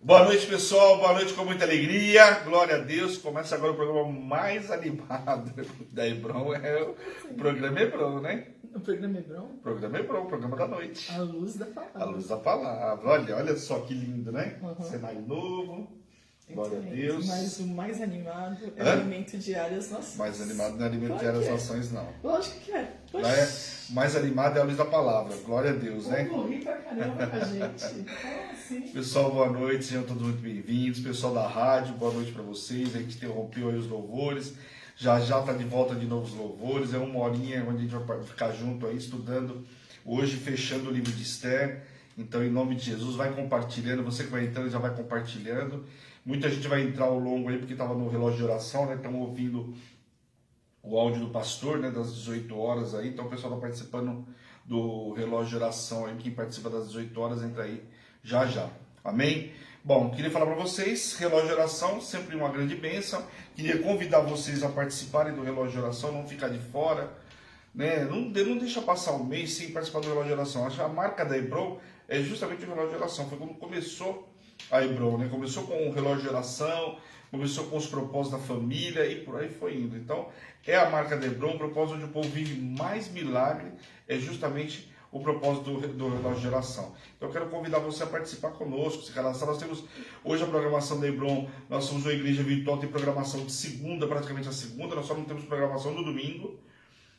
Boa noite, pessoal. Boa noite com muita alegria. Glória a Deus. Começa agora o programa mais animado da Hebron. É o programa Hebron, né? O programa Hebron? Programa Hebron, programa da noite. A luz da palavra. A luz da palavra. Olha só que lindo, né? Cenário novo. Glória a Deus. Mas o mais animado é o alimento diário às nações. Mais animado não é alimento diário às nações, não. Lógico que é. Mais animado é a luz da palavra. Glória a Deus, né? Eu corri pra caramba com a gente. Assim. Pessoal, boa noite. Sejam todos muito bem-vindos. Pessoal da rádio, boa noite para vocês. A gente interrompeu aí os louvores. Já está de volta de novo os louvores. É uma horinha onde a gente vai ficar junto aí, estudando. Hoje, fechando o livro de Esther. Então, em nome de Jesus, vai compartilhando. Você que vai entrando, já vai compartilhando. Muita gente vai entrar ao longo aí, porque estava no relógio de oração, né? Estão ouvindo o áudio do pastor, né? Das 18 horas aí. Então, o pessoal está participando do relógio de oração aí. Quem participa das 18 horas, entra aí já. Amém? Bom, queria falar para vocês, relógio de oração, sempre uma grande bênção. Queria convidar vocês a participarem do relógio de oração, não ficar de fora, né? Não deixa passar um mês sem participar do relógio de oração. Acho que a marca da Hebron é justamente o relógio de oração. Foi como começou a Hebron, né? Começou com o relógio de oração, começou com os propósitos da família e por aí foi indo. Então, é a marca da Hebron, o propósito onde o povo vive mais milagre é justamente o propósito do relógio de oração. Então, eu quero convidar você a participar conosco, se cadastrar. Nós temos hoje a programação da Hebron, nós somos uma igreja virtual, tem programação de segunda, praticamente a segunda, nós só não temos programação no domingo.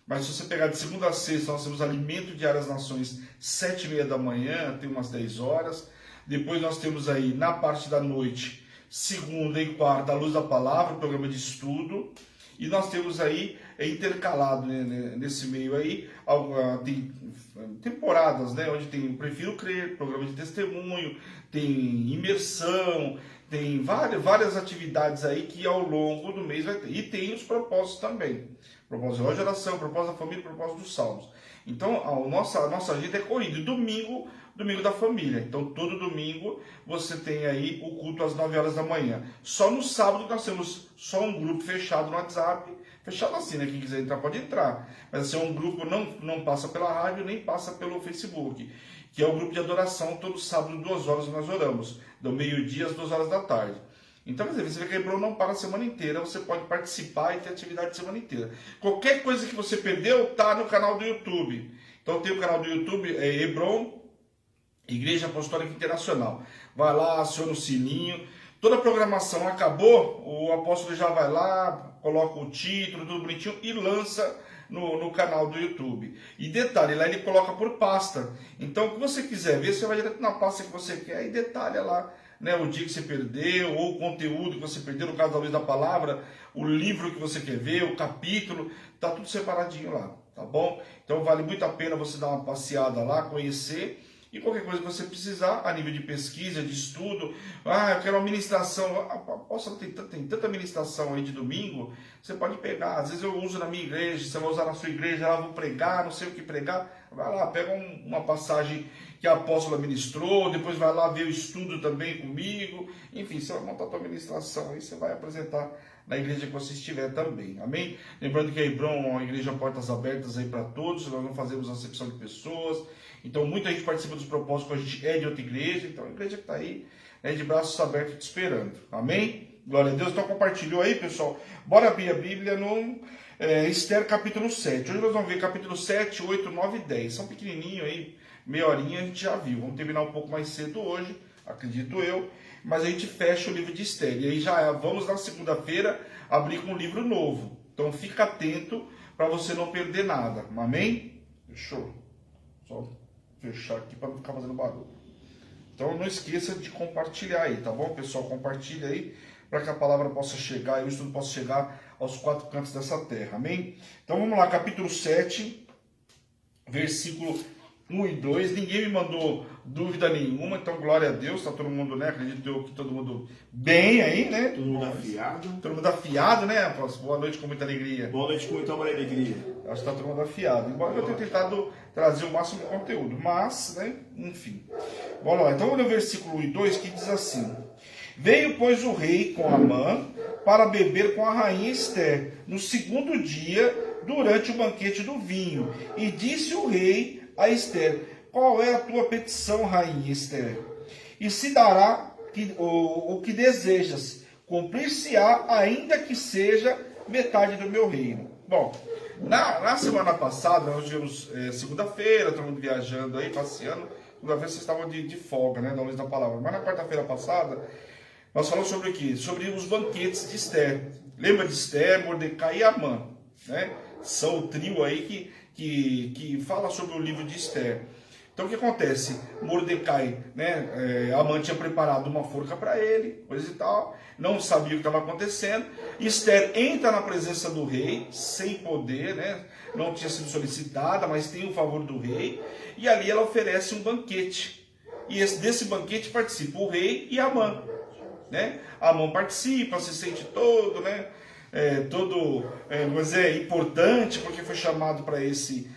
Mas se você pegar de segunda a sexta, nós temos Alimento Diário às Nações, 7h30 da manhã, tem umas 10 horas. Depois nós temos aí, na parte da noite, segunda e quarta, a Luz da Palavra, programa de estudo. E nós temos aí, intercalado, né, nesse meio aí, tem temporadas, né, onde tem o Prefiro Crer, programa de testemunho, tem imersão, tem várias atividades aí que ao longo do mês vai ter. E tem os propósitos também. Propósito de relógio de oração, propósito da família, propósito dos salmos. Então, a nossa agenda é corrida. Domingo da família. Então, todo domingo você tem aí o culto às 9 horas da manhã. Só no sábado nós temos só um grupo fechado no WhatsApp. Fechado assim, né? Quem quiser entrar pode entrar. Mas assim, um grupo não passa pela rádio, nem passa pelo Facebook. Que é o grupo de adoração. Todo sábado, 2 horas nós oramos. Do meio-dia às 2 horas da tarde. Então, quer dizer, você vê que a Hebron não para a semana inteira, você pode participar e ter atividade a semana inteira. Qualquer coisa que você perdeu, está no canal do YouTube. Então, tem o canal do YouTube, é Hebron, Igreja Apostólica Internacional. Vai lá, aciona o sininho. Toda a programação acabou, o apóstolo já vai lá, coloca o título, tudo bonitinho e lança no canal do YouTube. E detalhe, lá ele coloca por pasta. Então, o que você quiser ver, você vai direto na pasta que você quer e detalha lá, né, o dia que você perdeu, ou o conteúdo que você perdeu, no caso da Luz da Palavra, o livro que você quer ver, o capítulo, tá tudo separadinho lá, tá bom? Então vale muito a pena você dar uma passeada lá, conhecer, e qualquer coisa que você precisar, a nível de pesquisa, de estudo, eu quero uma ministração, tem tanta ministração aí de domingo, você pode pegar, às vezes eu uso na minha igreja, você vai usar na sua igreja, lá vou pregar, não sei o que pregar, vai lá, pega uma passagem que a apóstola ministrou, depois vai lá ver o estudo também comigo, enfim, você vai montar a tua ministração aí, você vai apresentar na igreja que você estiver também, amém? Lembrando que a Hebron é uma igreja portas abertas aí para todos, nós não fazemos acepção de pessoas, então muita gente participa dos propósitos, a gente é de outra igreja, então a igreja que está aí, né, de braços abertos te esperando, amém? Glória a Deus. Então compartilhou aí, pessoal, bora abrir a Bíblia no Esther capítulo 7, hoje nós vamos ver capítulo 7, 8, 9 e 10, são pequenininho aí, meia horinha a gente já viu, vamos terminar um pouco mais cedo hoje, acredito eu, mas a gente fecha o livro de Esther, e aí já vamos na segunda-feira abrir com um livro novo, então fica atento para você não perder nada, amém? Fechou? Só fechar aqui para não ficar fazendo barulho. Então não esqueça de compartilhar aí, tá bom, pessoal? Compartilha aí para que a palavra possa chegar e o estudo possa chegar aos 4 cantos dessa terra, amém? Então vamos lá, capítulo 7, versículo 1 e 2, ninguém me mandou dúvida nenhuma, então glória a Deus, está todo mundo, né? Acredito eu que todo mundo bem aí, né? Todo mundo afiado. Todo mundo afiado, né, apóstolo? Boa noite com muita alegria. Boa noite com muita alegria. Acho que está todo mundo afiado, embora eu tenha tentado trazer o máximo de conteúdo, mas, né, enfim. Bora lá, então olha o versículo 1 e 2 que diz assim: Veio, pois, o rei com Amã para beber com a rainha Esther, no segundo dia, durante o banquete do vinho. E disse o rei a Esther: Qual é a tua petição, rainha Esther? E se dará que, o que desejas, cumprir-se-á, ainda que seja metade do meu reino. Bom, na semana passada, nós tivemos segunda-feira, todo mundo viajando aí, passeando. Segunda-feira vocês estavam de folga, né, da luz da palavra. Mas na quarta-feira passada, nós falamos sobre o quê? Sobre os banquetes de Esther. Lembra de Esther, Mordecai e Amã, né? São o trio aí que fala sobre o livro de Esther. Então o que acontece? Mordecai, né, Amã tinha preparado uma forca para ele, coisa e tal, não sabia o que estava acontecendo. Esther entra na presença do rei, sem poder, né, não tinha sido solicitada, mas tem o favor do rei, e ali ela oferece um banquete. E desse banquete participa o rei e Amã, né? Amã participa, se sente todo, né? Mas é importante porque foi chamado para esse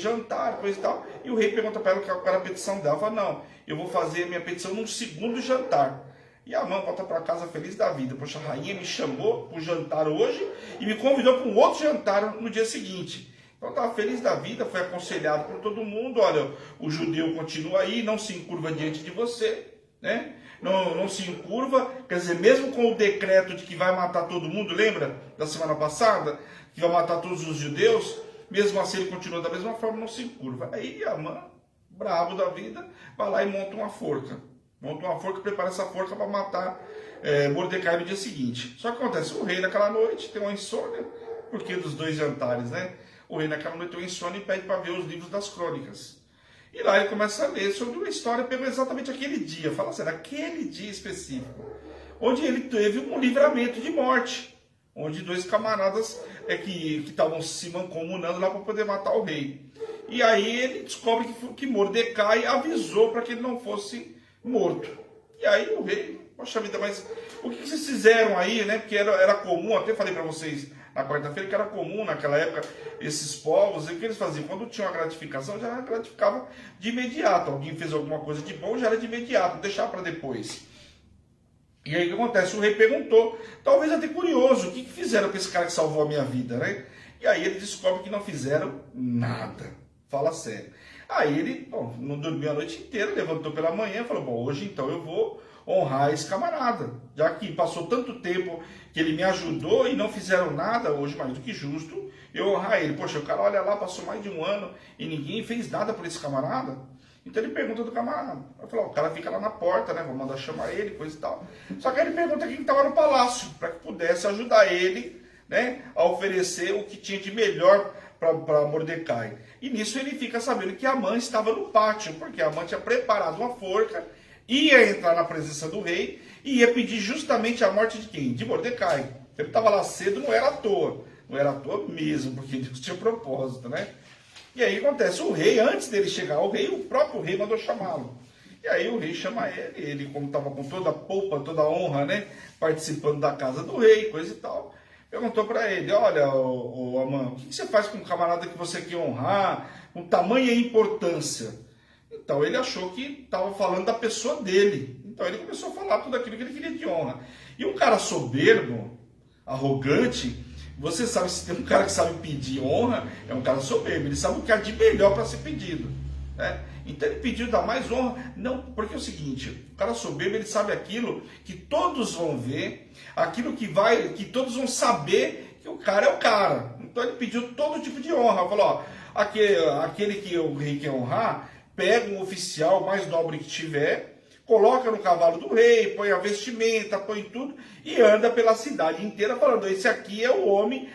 jantar, coisa e tal. E o rei pergunta para ela qual era a petição dela. Ela fala, não, eu vou fazer a minha petição num segundo jantar. E a Amã volta para casa feliz da vida. Poxa, a rainha me chamou para o jantar hoje e me convidou para um outro jantar no dia seguinte. Então estava feliz da vida, foi aconselhado por todo mundo. Olha, o judeu continua aí, não se encurva diante de você, né? Não se encurva, quer dizer, mesmo com o decreto de que vai matar todo mundo, lembra da semana passada? Que vai matar todos os judeus, mesmo assim ele continua da mesma forma, não se encurva. Aí Amã, brabo da vida, vai lá e monta uma forca. Prepara essa forca para matar Mordecai no dia seguinte. Só que acontece, o rei naquela noite tem uma insônia, porque dos dois jantares, né? O rei naquela noite tem uma insônia e pede para ver os livros das crônicas. E lá ele começa a ler sobre uma história, pegou exatamente aquele dia, fala assim, aquele dia específico, onde ele teve um livramento de morte, onde dois camaradas que estavam se mancomunando lá para poder matar o rei. E aí ele descobre que Mordecai avisou para que ele não fosse morto. E aí o rei, poxa vida, mas o que vocês fizeram aí, né? Porque era comum, até falei para vocês na quarta-feira que era comum naquela época, esses povos, e o que eles faziam? Quando tinha uma gratificação, já gratificava de imediato. Alguém fez alguma coisa de bom, já era de imediato, não deixava para depois. E aí o que acontece? O rei perguntou, talvez até curioso, o que fizeram com esse cara que salvou a minha vida, né? E aí ele descobre que não fizeram nada. Fala sério. Aí ele, não dormiu a noite inteira, levantou pela manhã e falou, bom, hoje então eu vou honrar esse camarada. Já que passou tanto tempo que ele me ajudou e não fizeram nada, hoje mais do que justo, eu honrar ele. Poxa, o cara olha lá, passou mais de um ano e ninguém fez nada por esse camarada. Então ele pergunta do camarada. Ele falou, o cara fica lá na porta, né? Vou mandar chamar ele, coisa e tal. Só que aí ele pergunta quem estava no palácio, para que pudesse ajudar ele, né, a oferecer o que tinha de melhor para Mordecai. E nisso ele fica sabendo que Amã estava no pátio, porque Amã tinha preparado uma forca, ia entrar na presença do rei e ia pedir justamente a morte de quem? De Mordecai. Ele estava lá cedo, não era à toa. Não era à toa mesmo, porque Deus tinha propósito, né? E aí acontece, o rei, antes dele chegar ao rei, o próprio rei mandou chamá-lo. E aí o rei chama ele como estava com toda a polpa, toda a honra, né? Participando da casa do rei, coisa e tal. Perguntou para ele, olha, Amã, o que você faz com um camarada que você quer honrar, com tamanha importância? Então ele achou que estava falando da pessoa dele. Então ele começou a falar tudo aquilo que ele queria de honra. E um cara soberbo, arrogante, você sabe, se tem um cara que sabe pedir honra, é um cara soberbo. Ele sabe o que há de melhor para ser pedido, né? Então ele pediu dar mais honra. Não, porque é o seguinte, o cara soberbo, ele sabe aquilo que todos vão ver, aquilo que todos vão saber que o cara é o cara. Então ele pediu todo tipo de honra. Falou, ó, aquele que o rei quer honrar, pega um oficial mais nobre que tiver, coloca no cavalo do rei, põe a vestimenta, põe tudo e anda pela cidade inteira falando, esse aqui é o homem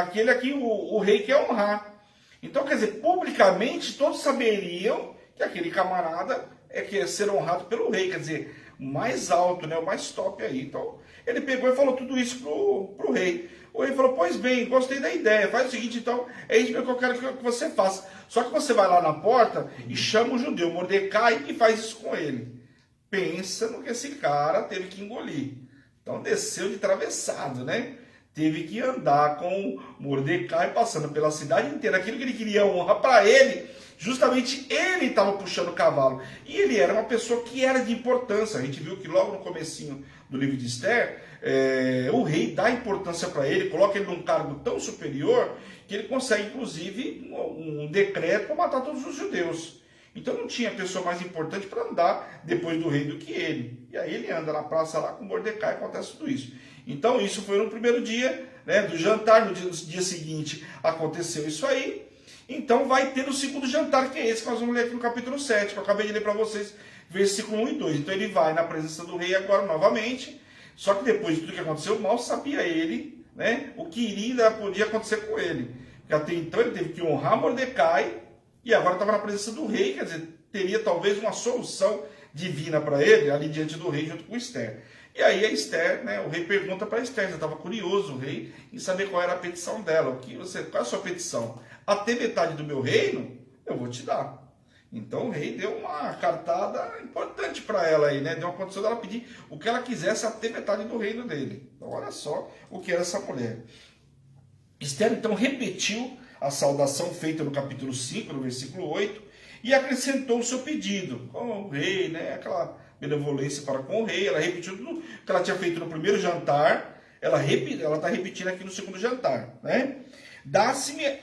aquele aqui o rei quer honrar. Então, quer dizer, publicamente todos saberiam que aquele camarada quer ser honrado pelo rei, quer dizer, o mais alto, né, o mais top aí. Então, ele pegou e falou tudo isso pro rei. O rei falou, pois bem, gostei da ideia, faz o seguinte, então, é isso que eu quero que você faça. Só que você vai lá na porta e chama o judeu Mordecai e faz isso com ele. Pensa no que esse cara teve que engolir. Então, desceu de travessado, né? Teve que andar com Mordecai, passando pela cidade inteira. Aquilo que ele queria honra para ele, justamente ele estava puxando o cavalo. E ele era uma pessoa que era de importância. A gente viu que logo no comecinho do livro de Esther, o rei dá importância para ele, coloca ele num cargo tão superior, que ele consegue, inclusive, um decreto para matar todos os judeus. Então não tinha pessoa mais importante para andar depois do rei do que ele. E aí ele anda na praça lá com Mordecai e acontece tudo isso. Então isso foi no primeiro dia, né, do jantar. No dia seguinte aconteceu isso aí. Então vai ter o segundo jantar, que é esse que nós vamos ler aqui no capítulo 7, que eu acabei de ler para vocês, versículo 1 e 2. Então ele vai na presença do rei agora novamente, só que depois de tudo que aconteceu, mal sabia ele, né, o que podia acontecer com ele. Porque até então ele teve que honrar Mordecai, e agora estava na presença do rei, quer dizer, teria talvez uma solução divina para ele, ali diante do rei, junto com Esther. E aí a Esther, né, o rei pergunta para Esther, já estava curioso o rei, em saber qual era a petição dela. Qual é a sua petição? Até metade do meu reino, eu vou te dar. Então o rei deu uma cartada importante para ela aí, né? Deu uma condição dela pedir o que ela quisesse até metade do reino dele. Então olha só o que era essa mulher. Esther então repetiu a saudação feita no capítulo 5, no versículo 8, e acrescentou o seu pedido. Com o rei, né? Aquela benevolência para com o rei, ela repetiu tudo que ela tinha feito no primeiro jantar, ela está repetindo aqui no segundo jantar, né? Desse-me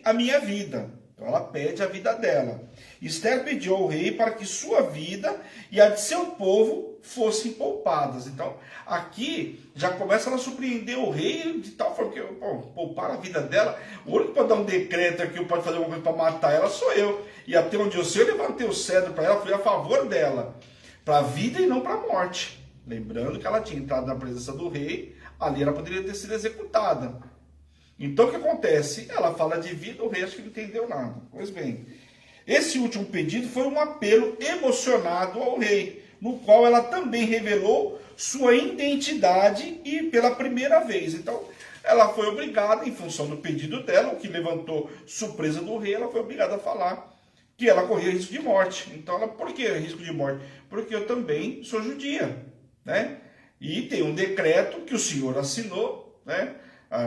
a minha vida. Então ela pede a vida dela. Esther pediu ao rei para que sua vida e a de seu povo fossem poupadas. Então aqui já começa ela a surpreender o rei de tal forma que, poupar a vida dela. O único que pode dar um decreto aqui, pode fazer alguma coisa para matar ela, sou eu. E até onde eu sei, eu levantei o cetro para ela, fui a favor dela, para a vida e não para a morte. Lembrando que ela tinha entrado na presença do rei, ali ela poderia ter sido executada. Então o que acontece? Ela fala de vida, o rei acho que não entendeu nada. Pois bem, esse último pedido foi um apelo emocionado ao rei, no qual ela também revelou sua identidade e pela primeira vez. Então ela foi obrigada, em função do pedido dela, o que levantou surpresa do rei, ela foi obrigada a falar que ela corria risco de morte. Então ela, por que risco de morte? Porque eu também sou judia, né? E tem um decreto que o Senhor assinou, né?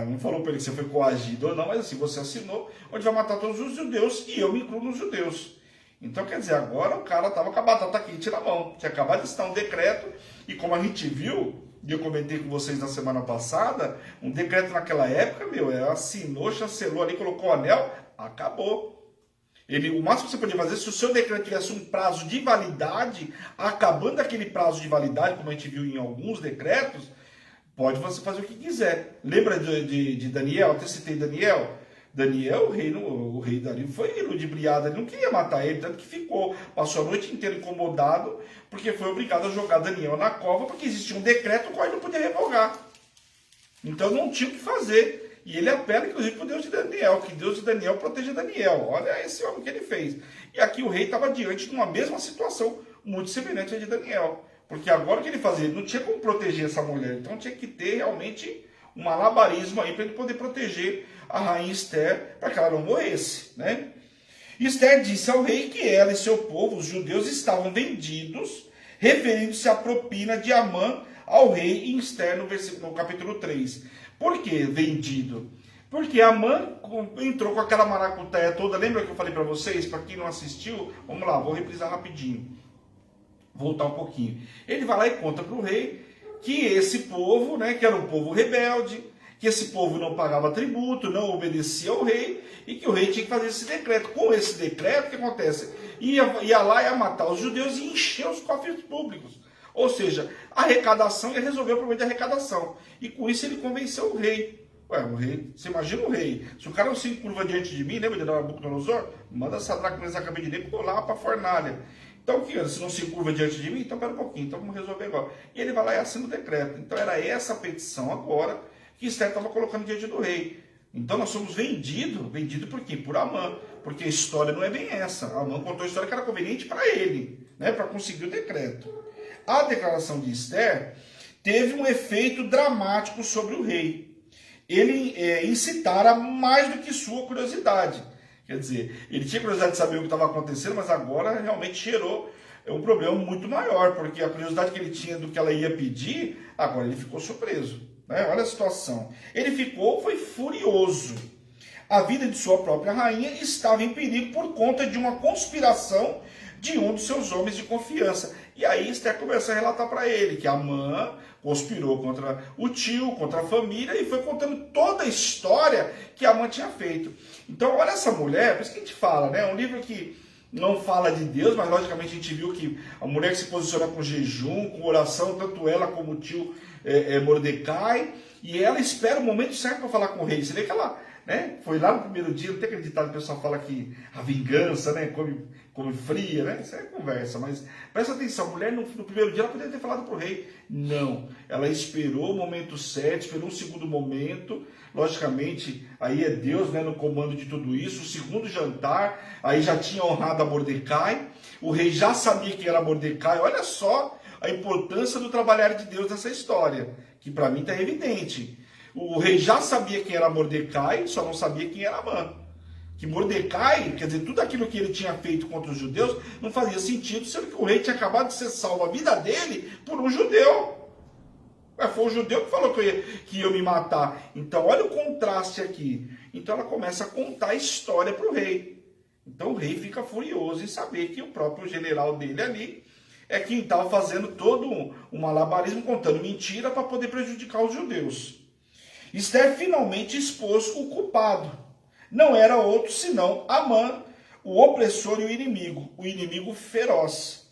Não falou para ele que você foi coagido ou não, mas assim, você assinou, onde vai matar todos os judeus, e eu me incluo nos judeus. Então, quer dizer, agora o cara estava com a batata quente na mão. Tinha acabado de estar um decreto, e como a gente viu, e eu comentei com vocês na semana passada, um decreto naquela época, ela assinou, chancelou ali, colocou o anel, acabou. O máximo que você podia fazer, se o seu decreto tivesse um prazo de validade, acabando aquele prazo de validade, como a gente viu em alguns decretos, pode você fazer o que quiser. Lembra de Daniel? Eu até citei Daniel. Daniel, o rei Dario, foi ludibriado, ele não queria matar ele, tanto que passou a noite inteira incomodado, porque foi obrigado a jogar Daniel na cova, porque existia um decreto o qual ele não podia revogar. Então não tinha o que fazer. E ele apela, inclusive, para o Deus de Daniel, que Deus de Daniel proteja Daniel. Olha esse homem que ele fez. E aqui o rei estava diante de uma mesma situação, muito semelhante à de Daniel. Porque agora o que ele fazia? Ele não tinha como proteger essa mulher. Então tinha que ter realmente um malabarismo aí para ele poder proteger a rainha Esther, para que ela não morresse, né? Esther disse ao rei que ela e seu povo, os judeus, estavam vendidos, referindo-se à propina de Amã ao rei em Esther, no capítulo 3. Por que vendido? Porque Amã entrou com aquela maracutaia toda. Lembra que eu falei para vocês? Para quem não assistiu, vamos lá, vou reprisar rapidinho. Voltar um pouquinho. Ele vai lá e conta para o rei que esse povo, né, que era um povo rebelde, que esse povo não pagava tributo, não obedecia ao rei, e que o rei tinha que fazer esse decreto. Com esse decreto, o que acontece? Ia lá e ia matar os judeus e encher os cofres públicos. Ou seja, a arrecadação ia resolver o problema de arrecadação. E com isso ele convenceu o rei. O rei, você imagina o rei, se o cara não se encurva diante de mim, lembra de Nabucodonosor? Manda Sadraque, Mesaque e Abednego pular para a fornalha. Então, o que? Se não se curva diante de mim, então pera um pouquinho, então vamos resolver agora. E ele vai lá e assina o decreto. Então era essa a petição agora que Esther estava colocando diante do rei. Então nós somos vendido por quê? Por Amã. Porque a história não é bem essa. Amã contou a história que era conveniente para ele, né, para conseguir o decreto. A declaração de Esther teve um efeito dramático sobre o rei. Ele incitara mais do que sua curiosidade. Quer dizer, ele tinha curiosidade de saber o que estava acontecendo, mas agora realmente gerou um problema muito maior, porque a curiosidade que ele tinha do que ela ia pedir, agora ele ficou surpreso, né? Olha a situação. Ele foi furioso. A vida de sua própria rainha estava em perigo por conta de uma conspiração de um dos seus homens de confiança. E aí Esther começa a relatar para ele que Amã conspirou contra o tio, contra a família, e foi contando toda a história que Amã tinha feito. Então, olha essa mulher, por isso que a gente fala, né? É um livro que não fala de Deus, mas logicamente a gente viu que a mulher que se posiciona com jejum, com oração, tanto ela como o tio Mordecai, e ela espera o momento certo para falar com o rei. Você vê que ela, né, foi lá no primeiro dia, não tem acreditado, o pessoal fala que a vingança, né, come fria, né? Isso é conversa, mas presta atenção, a mulher no primeiro dia ela poderia ter falado para o rei. Não, ela esperou o momento certo, esperou um segundo momento. Logicamente, aí é Deus, né, no comando de tudo isso. O segundo jantar, aí já tinha honrado a Mordecai. O rei já sabia que era Mordecai. Olha só a importância do trabalhar de Deus nessa história, que para mim está evidente. O rei já sabia quem era Mordecai, só não sabia quem era Amã. Que Mordecai, quer dizer, tudo aquilo que ele tinha feito contra os judeus não fazia sentido, sendo que o rei tinha acabado de ser salvo a vida dele por um judeu. Foi o judeu que falou que ia me matar. Então, olha o contraste aqui. Então, ela começa a contar a história para o rei. Então, o rei fica furioso em saber que o próprio general dele ali é quem estava fazendo todo um malabarismo, contando mentira para poder prejudicar os judeus. Esther finalmente expôs o culpado. Não era outro senão Amã, o opressor e o inimigo feroz.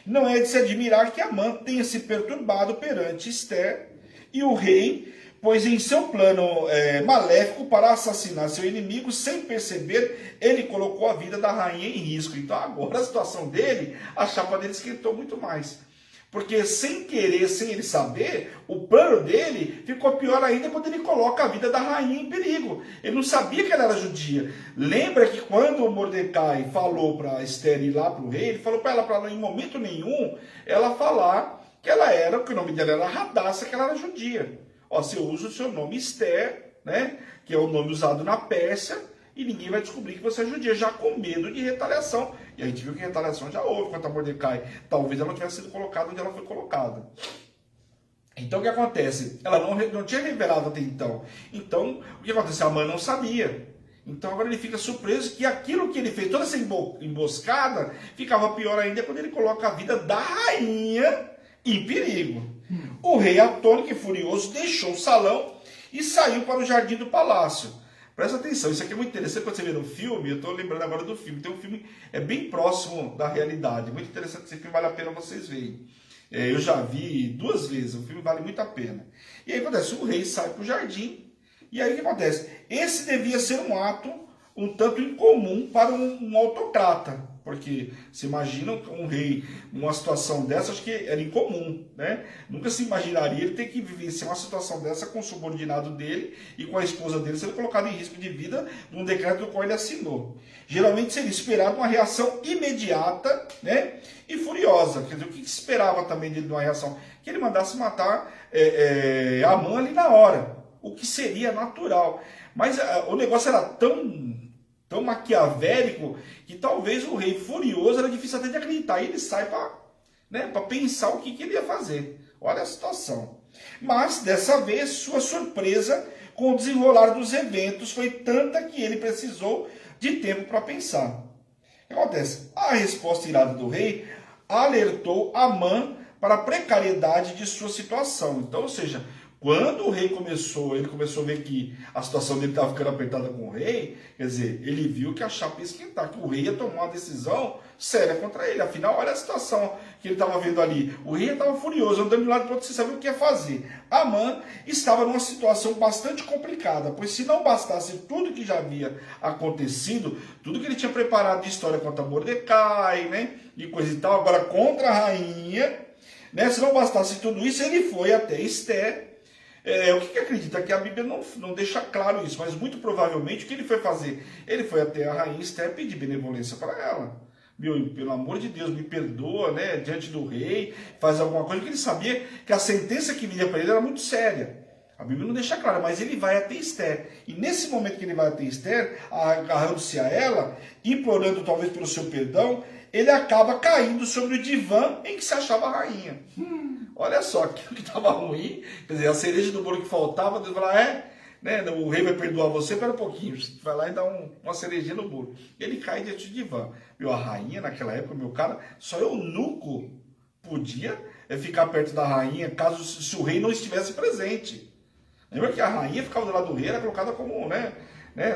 Não é de se admirar que Amã tenha se perturbado perante Esther e o rei, pois em seu plano maléfico para assassinar seu inimigo, sem perceber, ele colocou a vida da rainha em risco. Então agora a situação dele, a chapa dele esquentou muito mais. Porque sem querer, sem ele saber, o plano dele ficou pior ainda quando ele coloca a vida da rainha em perigo. Ele não sabia que ela era judia. Lembra que quando o Mordecai falou para Esther ir lá para o rei, ele falou para ela em momento nenhum, ela falar que ela era, que o nome dela era Radassa, que ela era judia. Ó, você usa o seu nome Esther, né, que é o nome usado na Pérsia, e ninguém vai descobrir que você é judia, já com medo de retaliação. E a gente viu que retaliação já houve contra Mordecai. Talvez ela não tivesse sido colocada onde ela foi colocada. Então o que acontece? Ela não tinha revelado até então. Então o que acontece? A mãe não sabia. Então agora ele fica surpreso que aquilo que ele fez, toda essa emboscada, ficava pior ainda quando ele coloca a vida da rainha em perigo. O rei, atônito e furioso, deixou o salão e saiu para o jardim do palácio. Presta atenção, isso aqui é muito interessante quando você vê no filme. Eu estou lembrando agora do filme. Tem um filme bem próximo da realidade. Muito interessante, esse filme vale a pena vocês verem. Eu já vi 2 vezes, o filme vale muito a pena. E aí acontece, o rei sai para o jardim. E aí o que acontece? Esse devia ser um ato um tanto incomum para um autocrata. Porque se imagina um rei numa situação dessa, acho que era incomum, né? Nunca se imaginaria ele ter que vivenciar uma situação dessa com o subordinado dele e com a esposa dele sendo colocado em risco de vida num decreto do qual ele assinou. Geralmente seria esperado uma reação imediata, né? E furiosa. Quer dizer, o que se esperava também dele de uma reação? Que ele mandasse matar Amã ali na hora, o que seria natural. Mas o negócio era tão maquiavélico que talvez o rei furioso era difícil até de acreditar. E ele sai para pensar o que ele ia fazer. Olha a situação. Mas dessa vez sua surpresa com o desenrolar dos eventos foi tanta que ele precisou de tempo para pensar. O que acontece? A resposta irada do rei alertou Amã para a precariedade de sua situação. Então, ou seja, quando o rei começou a ver que a situação dele estava ficando apertada com o rei, quer dizer, ele viu que a chapa ia esquentar, que o rei ia tomar uma decisão séria contra ele. Afinal, olha a situação que ele estava vendo ali. O rei estava furioso, andando de um lado para o outro, sem saber o que ia fazer. Amã estava numa situação bastante complicada, pois se não bastasse tudo que já havia acontecido, tudo que ele tinha preparado de história contra Mordecai, né, e coisa e tal, agora contra a rainha, né, se não bastasse tudo isso, ele foi até Esther. O que acredita? Que a Bíblia não deixa claro isso, mas muito provavelmente o que ele foi fazer? Ele foi até a rainha Esther pedir benevolência para ela. Meu, pelo amor de Deus, me perdoa, né, diante do rei, faz alguma coisa, porque ele sabia que a sentença que vinha para ele era muito séria. A Bíblia não deixa claro, mas ele vai até Esther. E nesse momento que ele vai até Esther, agarrando-se a ela, implorando talvez pelo seu perdão, ele acaba caindo sobre o divã em que se achava a rainha. Olha só, aquilo que estava ruim, quer dizer, a cereja do bolo que faltava, Deus fala, né? O rei vai perdoar você, espera um pouquinho, vai lá e dá uma cerejinha no bolo. Ele cai diante de divã. Meu, a rainha naquela época, meu cara, só eunuco podia ficar perto da rainha caso se o rei não estivesse presente. Lembra que a rainha ficava do lado do rei, era colocada como, né,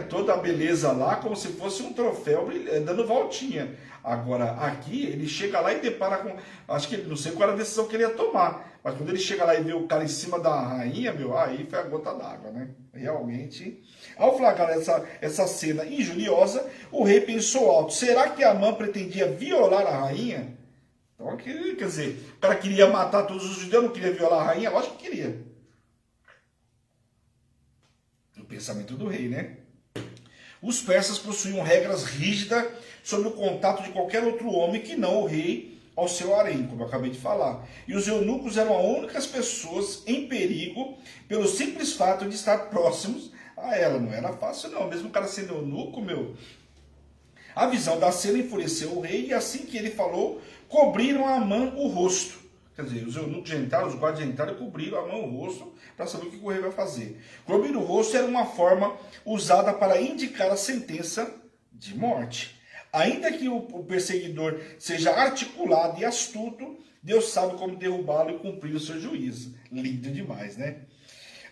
toda a beleza lá, como se fosse um troféu dando voltinha. Agora, aqui, ele chega lá e depara com... Acho que ele não sei qual era a decisão que ele ia tomar, mas quando ele chega lá e vê o cara em cima da rainha, meu, aí foi a gota d'água, né? Realmente. Ao flagrar essa cena injuriosa, o rei pensou alto: será que Amã pretendia violar a rainha? Então, quer dizer, o cara queria matar todos os judeus, não queria violar a rainha? Lógico que queria. O pensamento do rei, né? Os persas possuíam regras rígidas sobre o contato de qualquer outro homem que não o rei ao seu harém, como eu acabei de falar. E os eunucos eram as únicas pessoas em perigo pelo simples fato de estar próximos a ela. Não era fácil, não. Mesmo o cara sendo eunuco, meu... A visão da cena enfureceu o rei, e assim que ele falou, cobriram a Amã o rosto. Quer dizer, os eunucos já entraram, os guardas já entraram e cobriram a Amã o rosto para saber o que o rei vai fazer. Cobrir o rosto era uma forma usada para indicar a sentença de morte. Ainda que o perseguidor seja articulado e astuto, Deus sabe como derrubá-lo e cumprir o seu juízo. Lindo demais, né?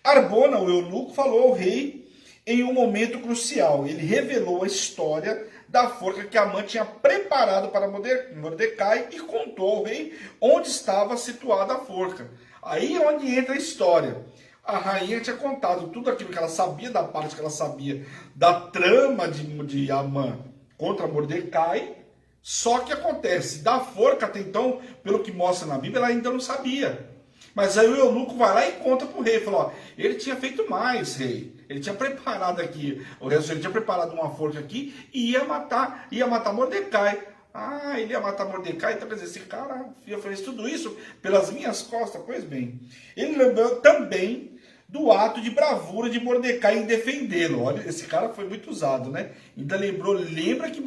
Arbona, o eunuco, falou ao rei em um momento crucial. Ele revelou a história da forca que Amã tinha preparado para Mordecai e contou ao rei onde estava situada a forca. Aí é onde entra a história. A rainha tinha contado tudo aquilo que ela sabia, da parte que ela sabia da trama de Amã contra Mordecai, só que acontece, da forca até então, pelo que mostra na Bíblia, ela ainda não sabia. Mas aí o eunuco vai lá e conta para o rei, falou: ó, ele tinha feito mais, rei. Ele tinha preparado aqui, ele tinha preparado uma forca aqui e ia matar Mordecai. Ah, ele ia matar Mordecai, então quer dizer, esse cara fez tudo isso pelas minhas costas. Pois bem, ele lembrou também do ato de bravura de Mordecai em defendê-lo. Olha, esse cara foi muito usado, né? Ainda lembra que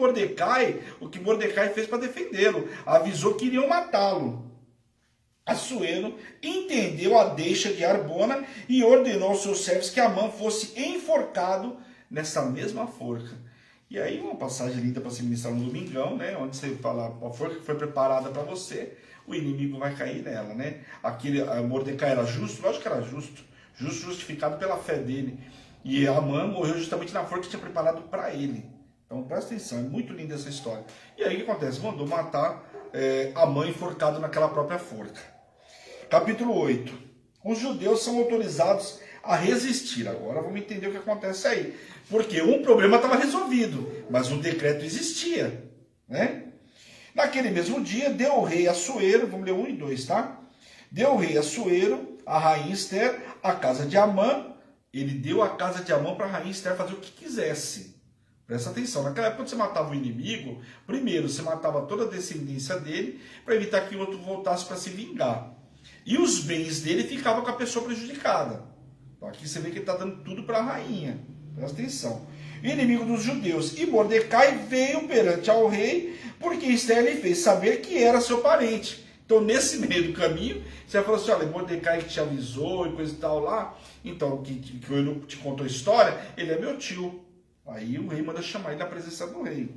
o que Mordecai fez para defendê-lo, avisou que iriam matá-lo. Assuero entendeu a deixa de Arbona e ordenou aos seus servos que Amã fosse enforcado nessa mesma forca. E aí uma passagem linda para se ministrar no domingão, né? Onde você fala, a forca que foi preparada para você, o inimigo vai cair nela, né? Mordecai era justo? Lógico que era justo. Justificado pela fé dele. E Amã morreu justamente na forca que tinha preparado para ele. Então presta atenção, é muito linda essa história. E aí o que acontece? Mandou matar Amã enforcado naquela própria forca. Capítulo 8. Os judeus são autorizados a resistir. Agora vamos entender o que acontece aí. Porque um problema estava resolvido, mas um decreto existia, né? Naquele mesmo dia, deu o rei Assuero, vamos ler 1 e 2, tá? Deu o rei Assuero, a rainha Ester, a casa de Amã. Ele deu a casa de Amã para a rainha Ester fazer o que quisesse. Presta atenção, naquela época quando você matava o inimigo, primeiro você matava toda a descendência dele para evitar que o outro voltasse para se vingar. E os bens dele ficavam com a pessoa prejudicada. Então aqui você vê que ele está dando tudo para a rainha. Presta atenção. O inimigo dos judeus. E Mordecai veio perante ao rei, porque Ester lhe fez saber que era seu parente. Então nesse meio do caminho, você vai falar assim: olha, Mordecai que te avisou e coisa e tal lá. Então, que o eunuco te contou a história, ele é meu tio. Aí o rei manda chamar ele na presença do rei.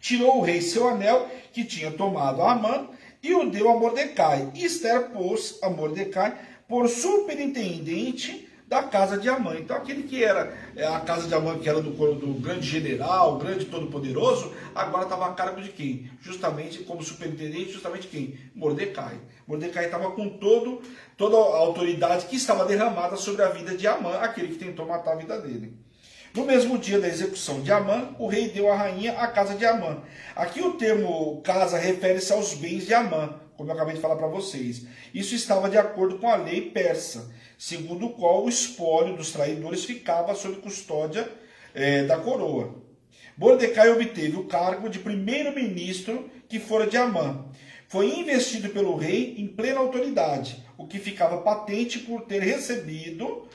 Tirou o rei seu anel, que tinha tomado a Amã, e o deu a Mordecai. E Ester pôs a Mordecai por superintendente da casa de Amã. Então aquele que era a casa de Amã, que era do grande general, grande todo-poderoso, agora estava a cargo de quem? Justamente como superintendente, justamente quem? Mordecai. Mordecai estava com toda a autoridade que estava derramada sobre a vida de Amã, aquele que tentou matar a vida dele. No mesmo dia da execução de Amã, o rei deu à rainha a casa de Amã. Aqui o termo casa refere-se aos bens de Amã, como eu acabei de falar para vocês. Isso estava de acordo com a lei persa, segundo o qual o espólio dos traidores ficava sob custódia da coroa. Mordecai obteve o cargo de primeiro-ministro que fora de Amã. Foi investido pelo rei em plena autoridade, o que ficava patente por ter recebido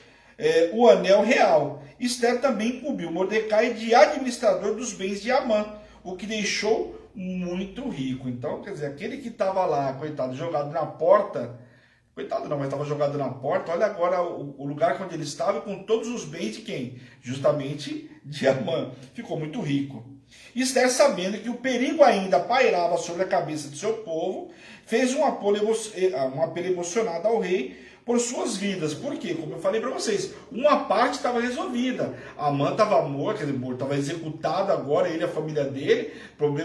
o anel real. Ester também incumbiu Mordecai de administrador dos bens de Amã, o que deixou muito rico. Então, quer dizer, aquele que estava lá, coitado, jogado na porta, Coitado não, mas estava jogado na porta. Olha agora o lugar onde ele estava com todos os bens de quem? Justamente de Amã. Ficou muito rico. Esther, sabendo que o perigo ainda pairava sobre a cabeça de seu povo, fez um apelo emocionado ao rei por suas vidas. Por quê? Como eu falei para vocês, uma parte estava resolvida. Amã estava morto, estava executado agora, ele e a família dele.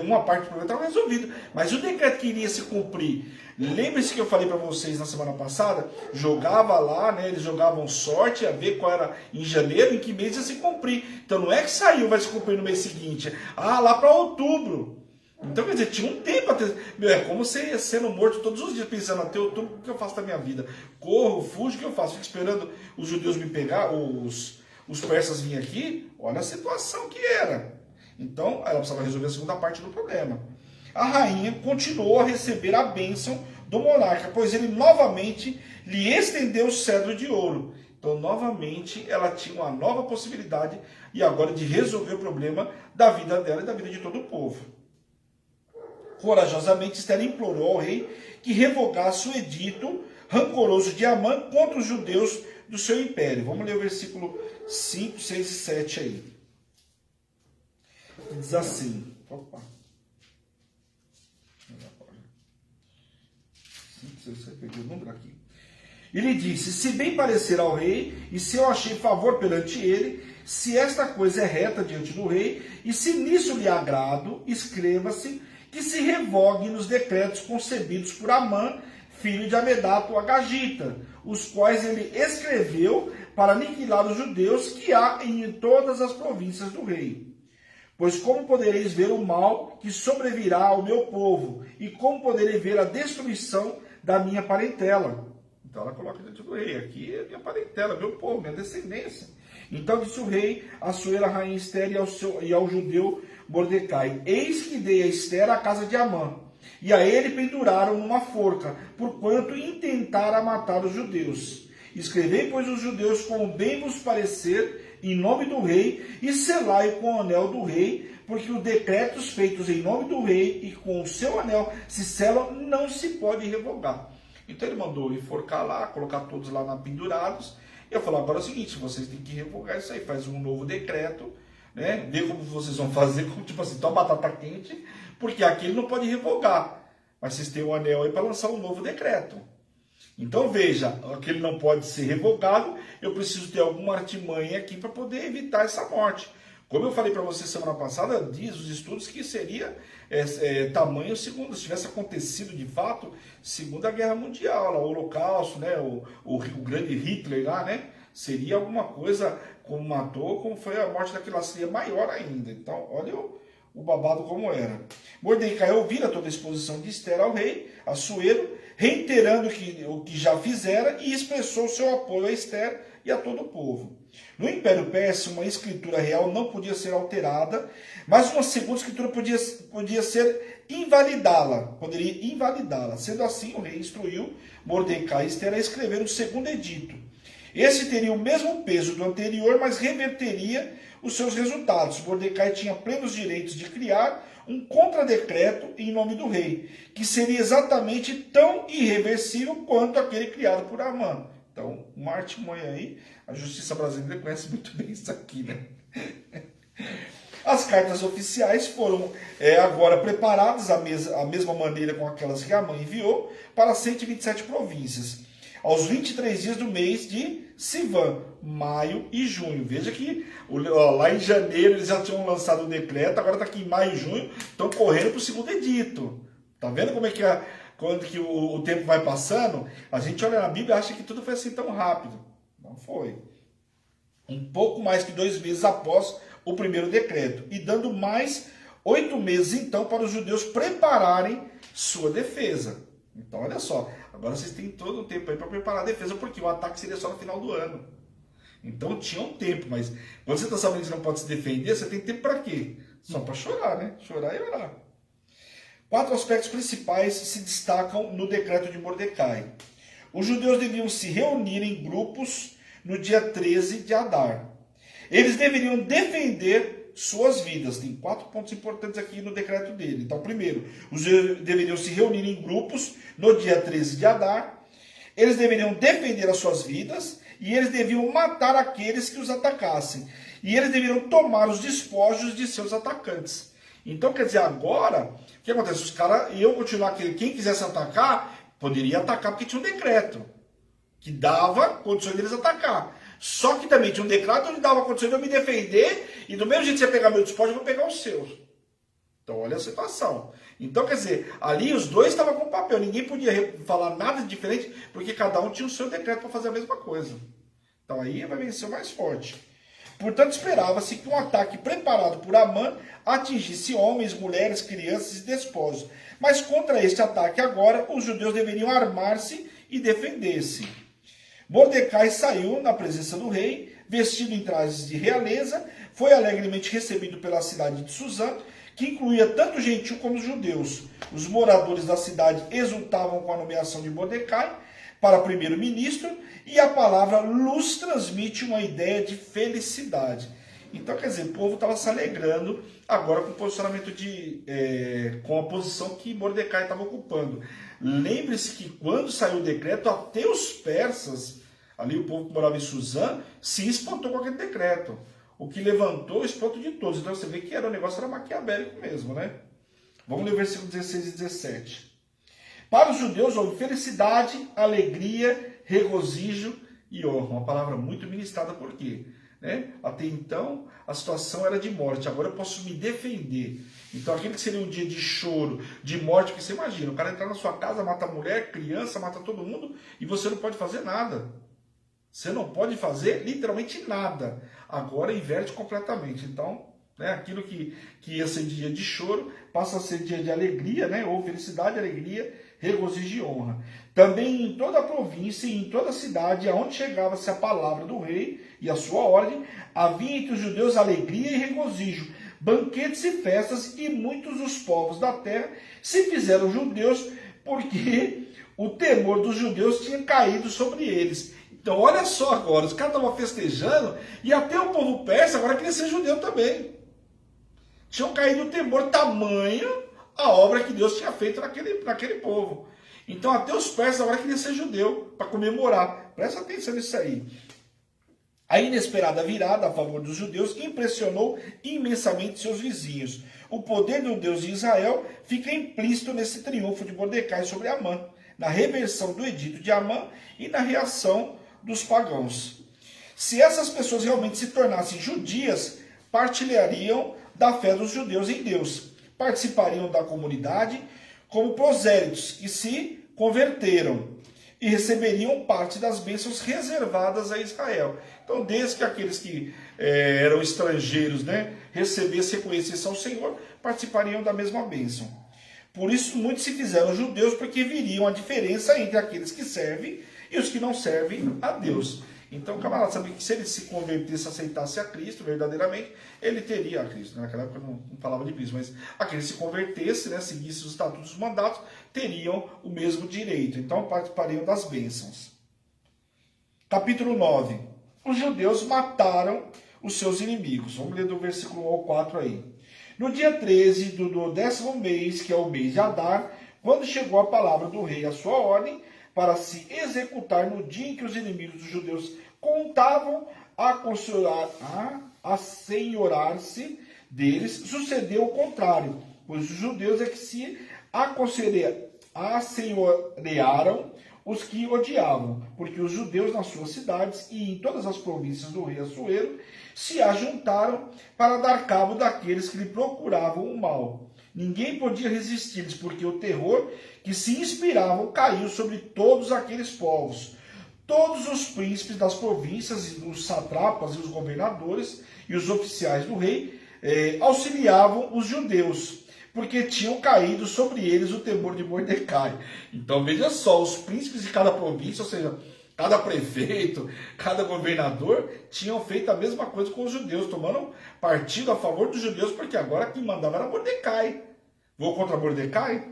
Uma parte do problema estava resolvida. Mas o decreto que iria se cumprir. Lembre-se que eu falei para vocês na semana passada, jogava lá, né, eles jogavam sorte, ia ver qual era em janeiro, em que mês ia se cumprir. Então não é que saiu, vai se cumprir no mês seguinte. Lá para outubro. Então, quer dizer, tinha um tempo até. É como você ia sendo morto todos os dias, pensando até outubro, o que eu faço da minha vida? Corro, fujo, o que eu faço? Fico esperando os judeus me pegar, os persas virem aqui. Olha a situação que era. Então, ela precisava resolver a segunda parte do problema. A rainha continuou a receber a bênção do monarca, pois ele novamente lhe estendeu o cetro de ouro. Então, novamente, ela tinha uma nova possibilidade e agora de resolver o problema da vida dela e da vida de todo o povo. Corajosamente, Esther implorou ao rei que revogasse o edito rancoroso de Amã contra os judeus do seu império. Vamos ler o versículo 5, 6 e 7 aí. Diz assim. Opa. 5, 6, 7, perdi o número aqui. Ele disse: se bem parecer ao rei, e se eu achei favor perante ele, se esta coisa é reta diante do rei, e se nisso lhe agrado, escreva-se que se revogue nos decretos concebidos por Amã, filho de Amedato, o Agagita, os quais ele escreveu para aniquilar os judeus que há em todas as províncias do rei. Pois como podereis ver o mal que sobrevirá ao meu povo, e como poderei ver a destruição da minha parentela? Então ela coloca diante do rei, aqui é minha parentela, meu povo, minha descendência. Então disse o rei a sua rainha Esther e ao judeu Mordecai: eis que dei a Esther a casa de Amã, e a ele penduraram numa forca, porquanto intentara matar os judeus. Escrevei, pois, os judeus como bem vos parecer, em nome do rei, e selai com o anel do rei, porque os decretos feitos em nome do rei e com o seu anel se selam, não se pode revogar. Então ele mandou enforcar lá, colocar todos lá pendurados, e eu falei: agora é o seguinte, vocês têm que revogar isso aí, faz um novo decreto, né? Vê como vocês vão fazer, tipo assim, toma batata quente, porque aqui ele não pode revogar, mas vocês têm um anel aí para lançar um novo decreto. Então veja, aquele não pode ser revogado, eu preciso ter alguma artimanha aqui para poder evitar essa morte. Como eu falei para você semana passada, diz os estudos que seria tamanho segundo, se tivesse acontecido de fato, Segunda Guerra Mundial, lá, o Holocausto, né, o grande Hitler lá, né, seria alguma coisa como matou, como foi a morte daquela, seria maior ainda. Então, olha o babado como era. Mordecai ouvira toda a exposição de Esther ao rei, Assuero, reiterando o que já fizera, e expressou seu apoio a Esther e a todo o povo. No Império Persa, uma escritura real não podia ser alterada, mas uma segunda escritura podia ser poderia invalidá-la. Sendo assim, o rei instruiu Mordecai e Esther a escrever um segundo edito. Esse teria o mesmo peso do anterior, mas reverteria os seus resultados. Mordecai tinha plenos direitos de criar um contradecreto em nome do rei, que seria exatamente tão irreversível quanto aquele criado por Amã. Então, uma artimanha aí, a justiça brasileira conhece muito bem isso aqui, né? As cartas oficiais foram agora preparadas a mesma maneira com aquelas que Amã enviou para 127 províncias, aos 23 dias do mês de Sivan, maio e junho. Veja que lá em janeiro eles já tinham lançado o decreto, agora está aqui em maio e junho, estão correndo para o segundo edito. Tá vendo como é que quando que o tempo vai passando? A gente olha na Bíblia e acha que tudo foi assim tão rápido. Não foi. Um pouco mais que 2 meses após o primeiro decreto, e dando mais 8 meses então para os judeus prepararem sua defesa. Então olha só, agora vocês têm todo o tempo aí para preparar a defesa, porque o ataque seria só no final do ano. Então tinha um tempo, mas quando você está sabendo que você não pode se defender, você tem tempo para quê? Só para chorar, né? Chorar e orar. 4 aspectos principais se destacam no decreto de Mordecai. Os judeus deviam se reunir em grupos no dia 13 de Adar. Eles deveriam defender suas vidas. Tem 4 pontos importantes aqui no decreto dele. Então, primeiro, os judeus deveriam se reunir em grupos no dia 13 de Adar. Eles deveriam defender as suas vidas e eles deviam matar aqueles que os atacassem. E eles deveriam tomar os despojos de seus atacantes. Então, quer dizer, agora, o que acontece? Os caras iam continuar, quem quisesse atacar, poderia atacar porque tinha um decreto que dava condições deles atacar. Só que também tinha um decreto onde dava condições de eu me defender e do mesmo jeito que você pegar meu despojo, eu vou pegar os seus. Então, olha a situação. Então, quer dizer, ali os dois estavam com papel. Ninguém podia falar nada de diferente, porque cada um tinha o seu decreto para fazer a mesma coisa. Então, aí vai vencer o mais forte. Portanto, esperava-se que um ataque preparado por Amã atingisse homens, mulheres, crianças e despojos. Mas contra este ataque agora, os judeus deveriam armar-se e defender-se. Mordecai saiu na presença do rei, vestido em trajes de realeza, foi alegremente recebido pela cidade de Susã, que incluía tanto os gentios como os judeus. Os moradores da cidade exultavam com a nomeação de Mordecai para primeiro-ministro, e a palavra luz transmite uma ideia de felicidade. Então, quer dizer, o povo estava se alegrando agora com o posicionamento com a posição que Mordecai estava ocupando. Lembre-se que quando saiu o decreto, até os persas, ali o povo que morava em Susã, se espantou com aquele decreto. O que levantou o espanto de todos. Então você vê que o negócio era maquiavélico mesmo, né? Vamos ler o versículo 16 e 17. Para os judeus houve felicidade, alegria, regozijo e honra. Uma palavra muito ministrada, por quê? Né? Até então a situação era de morte, agora eu posso me defender. Então aquele que seria um dia de choro, de morte, que você imagina, o cara entrar na sua casa, mata a mulher, criança, mata todo mundo e você não pode fazer nada. Você não pode fazer literalmente nada. Agora inverte completamente. Então, né, aquilo que ia ser dia de choro passa a ser dia de alegria, né, ou felicidade, alegria, regozijo e honra. Também em toda a província e em toda a cidade, aonde chegava-se a palavra do rei e a sua ordem, havia entre os judeus alegria e regozijo, banquetes e festas, e muitos dos povos da terra se fizeram judeus, porque o temor dos judeus tinha caído sobre eles. Então olha só agora, os caras estavam festejando, e até o povo persa agora queria ser judeu também. Tinham caído o temor, tamanho a obra que Deus tinha feito naquele povo. Então até os persas agora queriam ser judeu, para comemorar. Presta atenção nisso aí. A inesperada virada a favor dos judeus impressionou imensamente seus vizinhos. O poder do Deus de Israel fica implícito nesse triunfo de Mordecai sobre Amã, na reversão do edito de Amã e na reação dos pagãos. Se essas pessoas realmente se tornassem judias, partilhariam da fé dos judeus em Deus, participariam da comunidade como prosélitos que se converteram e receberiam parte das bênçãos reservadas a Israel. Então, desde que aqueles que eram estrangeiros, né, recebessem e reconhecessem ao Senhor, participariam da mesma bênção. Por isso, muitos se fizeram judeus, porque viriam a diferença entre aqueles que servem e os que não servem a Deus. Então, o camarada sabia que se ele se convertesse, aceitasse a Cristo verdadeiramente, ele teria a Cristo. Naquela época não falava de Cristo, mas aquele que se convertesse, né, seguisse os estatutos e os mandatos, teriam o mesmo direito. Então, participariam das bênçãos. Capítulo 9. Os judeus mataram os seus inimigos. Vamos ler do versículo 1 ao 4 aí. No dia 13 do 10º mês, que é o mês de Adar, quando chegou a palavra do rei à sua ordem, para se executar no dia em que os inimigos dos judeus contavam a assenhorar-se deles, sucedeu o contrário, pois os judeus é que se assenhorearam os que odiavam, porque os judeus nas suas cidades e em todas as províncias do rei Assuero se ajuntaram para dar cabo daqueles que lhe procuravam o mal. Ninguém podia resistir-lhes, porque o terror que se inspiravam caiu sobre todos aqueles povos. Todos os príncipes das províncias, e os satrapas e os governadores e os oficiais do rei auxiliavam os judeus, porque tinham caído sobre eles o temor de Mordecai. Então veja só, os príncipes de cada província, ou seja, cada prefeito, cada governador, tinham feito a mesma coisa com os judeus, tomando partido a favor dos judeus, porque agora quem mandava era Mordecai. Vou contra Mordecai?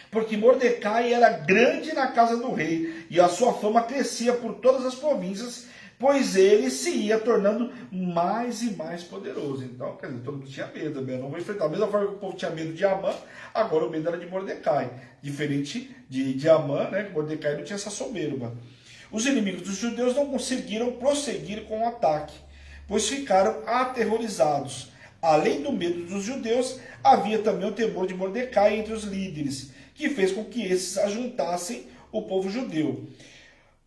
Porque Mordecai era grande na casa do rei, e a sua fama crescia por todas as províncias, pois ele se ia tornando mais e mais poderoso. Então, quer dizer, todo mundo tinha medo. Eu não vou enfrentar. Da mesma forma que o povo tinha medo de Amã, agora o medo era de Mordecai. Diferente de Amã, né, que Mordecai não tinha essa soberba. Os inimigos dos judeus não conseguiram prosseguir com o ataque, pois ficaram aterrorizados. Além do medo dos judeus, havia também o temor de Mordecai entre os líderes, que fez com que esses ajuntassem o povo judeu.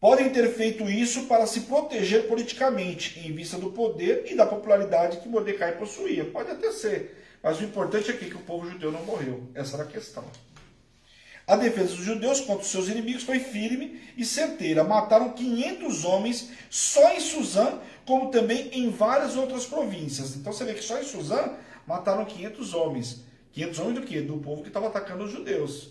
Podem ter feito isso para se proteger politicamente, em vista do poder e da popularidade que Mordecai possuía. Pode até ser, mas o importante aqui é que o povo judeu não morreu. Essa era a questão. A defesa dos judeus contra os seus inimigos foi firme e certeira. Mataram 500 homens só em Suzã, como também em várias outras províncias. Então você vê que só em Suzã mataram 500 homens. 500 homens do quê? Do povo que estava atacando os judeus.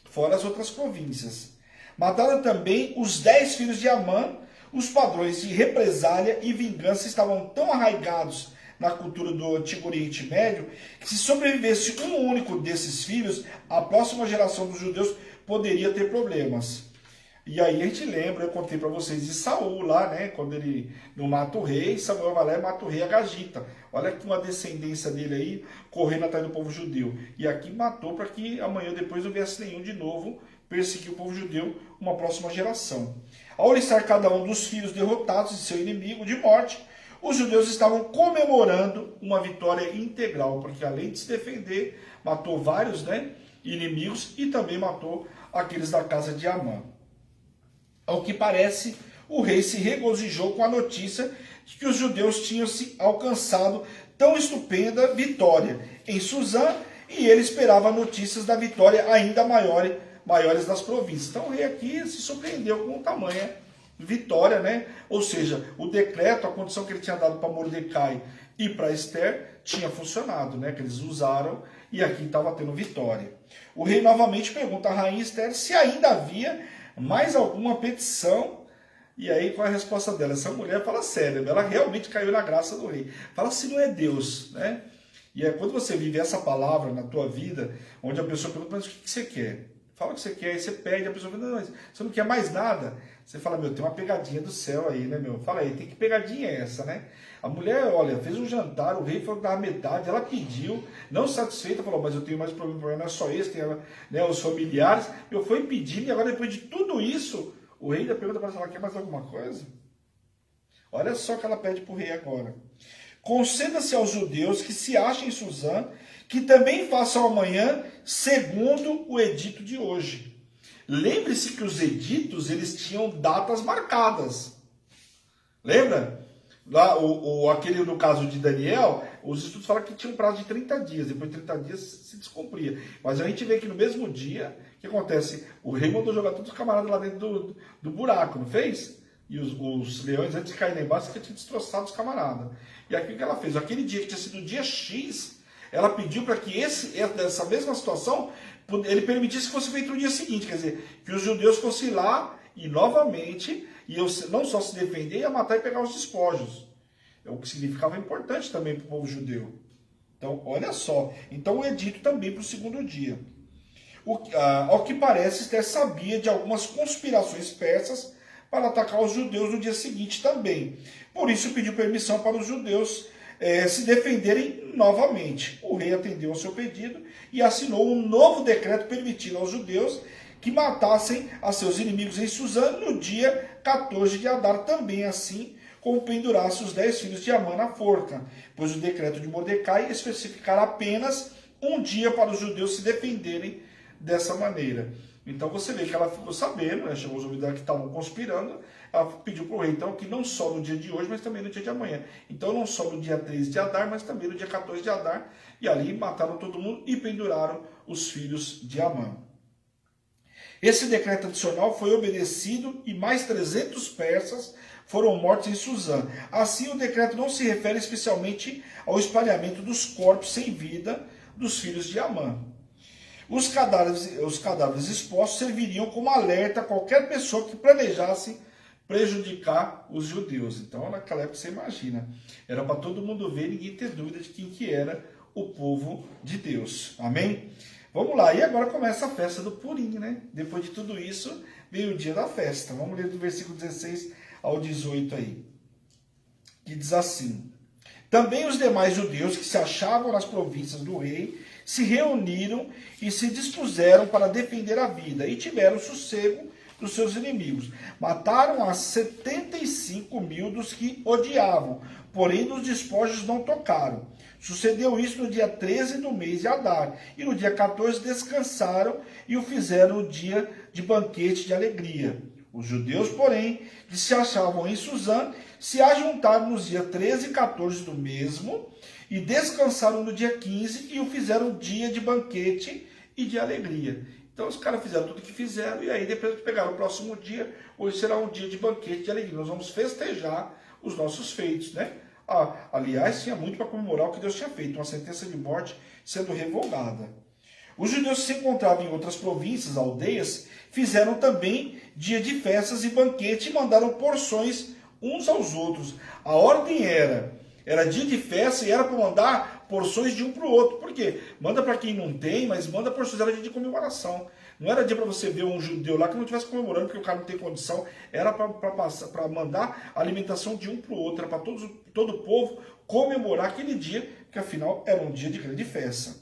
Fora as outras províncias. Mataram também os 10 filhos de Amã. Os padrões de represália e vingança estavam tão arraigados na cultura do Antigo Oriente Médio, que se sobrevivesse um único desses filhos, a próxima geração dos judeus poderia ter problemas. E aí a gente lembra, eu contei para vocês de Saul lá, né, quando ele não mata o rei, Samuel vai lá e mata o rei Agagita. Olha que uma descendência dele aí, correndo atrás do povo judeu. E aqui matou para que amanhã depois não viesse nenhum de novo perseguir o povo judeu, uma próxima geração. Ao listar cada um dos filhos derrotados de seu inimigo de morte, os judeus estavam comemorando uma vitória integral, porque além de se defender, matou vários, né, inimigos e também matou aqueles da casa de Amã. Ao que parece, o rei se regozijou com a notícia de que os judeus tinham se alcançado tão estupenda vitória em Suzã, e ele esperava notícias da vitória ainda maiores das províncias. Então o rei aqui se surpreendeu com tamanha vitória, né? Ou seja, o decreto, a condição que ele tinha dado para Mordecai e para Esther tinha funcionado, né? Que eles usaram e aqui estava tendo vitória. O rei novamente pergunta à rainha Esther se ainda havia mais alguma petição. E aí qual é a resposta dela? Essa mulher fala sério, ela realmente caiu na graça do rei. Fala se não é Deus, né? E é quando você vive essa palavra na tua vida, onde a pessoa pergunta, mas o que você quer? Fala o que você quer, aí você pede, a pessoa fala, não, mas você não quer mais nada. Você fala, meu, tem uma pegadinha do céu aí, né, meu? Fala aí, tem que pegadinha é essa, né? A mulher, olha, fez um jantar, o rei falou que dava metade, ela pediu, não satisfeita, falou, mas eu tenho mais problema, não é só esse, tem, né, os familiares. Eu fui pedindo, e agora depois de tudo isso, o rei ainda pergunta para ela, quer mais alguma coisa? Olha só o que ela pede para o rei agora. Conceda-se aos judeus que se achem em Suzã, que também façam amanhã, segundo o edito de hoje. Lembre-se que os editos, eles tinham datas marcadas. Lembra? Lá, aquele no caso de Daniel, os estudos falam que tinha um prazo de 30 dias. Depois de 30 dias se descumpria. Mas a gente vê que no mesmo dia, o que acontece? O rei mandou jogar todos os camaradas lá dentro do buraco, não fez? E os leões, antes de cair lá embaixo, tinham destroçado os camaradas. E aqui o que ela fez? Aquele dia que tinha sido o dia X, ela pediu para que essa mesma situação, ele permitisse que fosse feito no dia seguinte. Quer dizer, que os judeus fossem lá e novamente, e não só se defender, ia matar e pegar os despojos. É o que significava importante também para o povo judeu. Então, olha só. Então, o edito também para o segundo dia. Ao que parece, Esther sabia de algumas conspirações persas para atacar os judeus no dia seguinte também. Por isso pediu permissão para os judeus se defenderem novamente. O rei atendeu ao seu pedido e assinou um novo decreto permitindo aos judeus que matassem a seus inimigos em Suzã no dia 14 de Adar, também assim como pendurasse os 10 filhos de Amã na forca, pois o decreto de Mordecai especificara apenas um dia para os judeus se defenderem dessa maneira. Então você vê que ela ficou sabendo, né, chegou os ouvidos dela que estavam conspirando, ela pediu para o rei, então, que não só no dia de hoje, mas também no dia de amanhã. Então não só no dia 13 de Adar, mas também no dia 14 de Adar, e ali mataram todo mundo e penduraram os filhos de Amã. Esse decreto adicional foi obedecido e mais 300 persas foram mortos em Suzã. Assim, o decreto não se refere especialmente ao espalhamento dos corpos sem vida dos filhos de Amã. Os cadáveres expostos serviriam como alerta a qualquer pessoa que planejasse prejudicar os judeus. Então, naquela época, você imagina, era para todo mundo ver e ninguém ter dúvida de quem que era o povo de Deus. Amém? Vamos lá, e agora começa a festa do Purim, né? Depois de tudo isso, veio o dia da festa. Vamos ler do versículo 16 ao 18 aí, que diz assim: também os demais judeus que se achavam nas províncias do rei se reuniram e se dispuseram para defender a vida e tiveram sossego dos seus inimigos. Mataram a 75.000 dos que odiavam, porém dos despojos não tocaram. Sucedeu isso no dia 13 do mês de Adar, e no dia 14 descansaram e o fizeram o dia de banquete de alegria. Os judeus, porém, que se achavam em Suzã, se ajuntaram nos dias 13 e 14 do mesmo, e descansaram no dia 15, e o fizeram dia de banquete e de alegria. Então os caras fizeram tudo o que fizeram, e aí depois pegaram o próximo dia, hoje será um dia de banquete de alegria. Nós vamos festejar os nossos feitos, né? Aliás, tinha muito para comemorar o que Deus tinha feito, uma sentença de morte sendo revogada. Os judeus que se encontravam em outras províncias, aldeias, fizeram também dia de festas e banquete e mandaram porções uns aos outros. A ordem era dia de festa e era para mandar porções de um para o outro. Por quê? Manda para quem não tem, mas manda porções, era dia de comemoração. Não era dia para você ver um judeu lá que não estivesse comemorando porque o cara não tem condição. Era para mandar alimentação de um para o outro. Era para todo o povo comemorar aquele dia, que afinal era um dia de grande festa.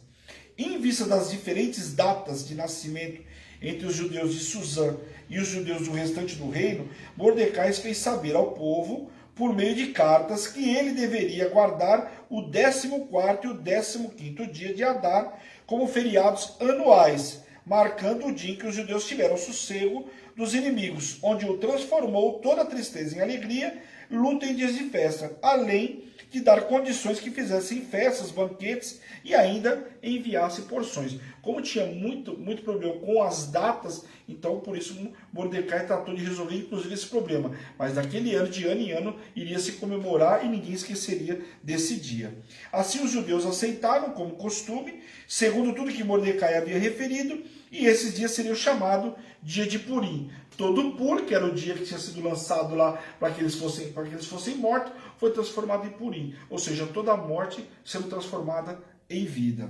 Em vista das diferentes datas de nascimento entre os judeus de Suzã e os judeus do restante do reino, Mordecai fez saber ao povo, por meio de cartas, que ele deveria guardar o 14º e o 15º dia de Adar como feriados anuais, marcando o dia em que os judeus tiveram sossego dos inimigos, onde o transformou toda a tristeza em alegria, luta em dias de festa, além de dar condições que fizessem festas, banquetes e ainda enviasse porções. Como tinha muito problema com as datas, então por isso Mordecai tratou de resolver inclusive esse problema. Mas naquele ano, de ano em ano, iria se comemorar e ninguém esqueceria desse dia. Assim os judeus aceitaram como costume, segundo tudo que Mordecai havia referido, e esses dias seriam chamados dia de Purim. Todo Pur, que era o dia que tinha sido lançado lá para que eles fossem mortos, foi transformado em Purim. Ou seja, toda a morte sendo transformada em vida.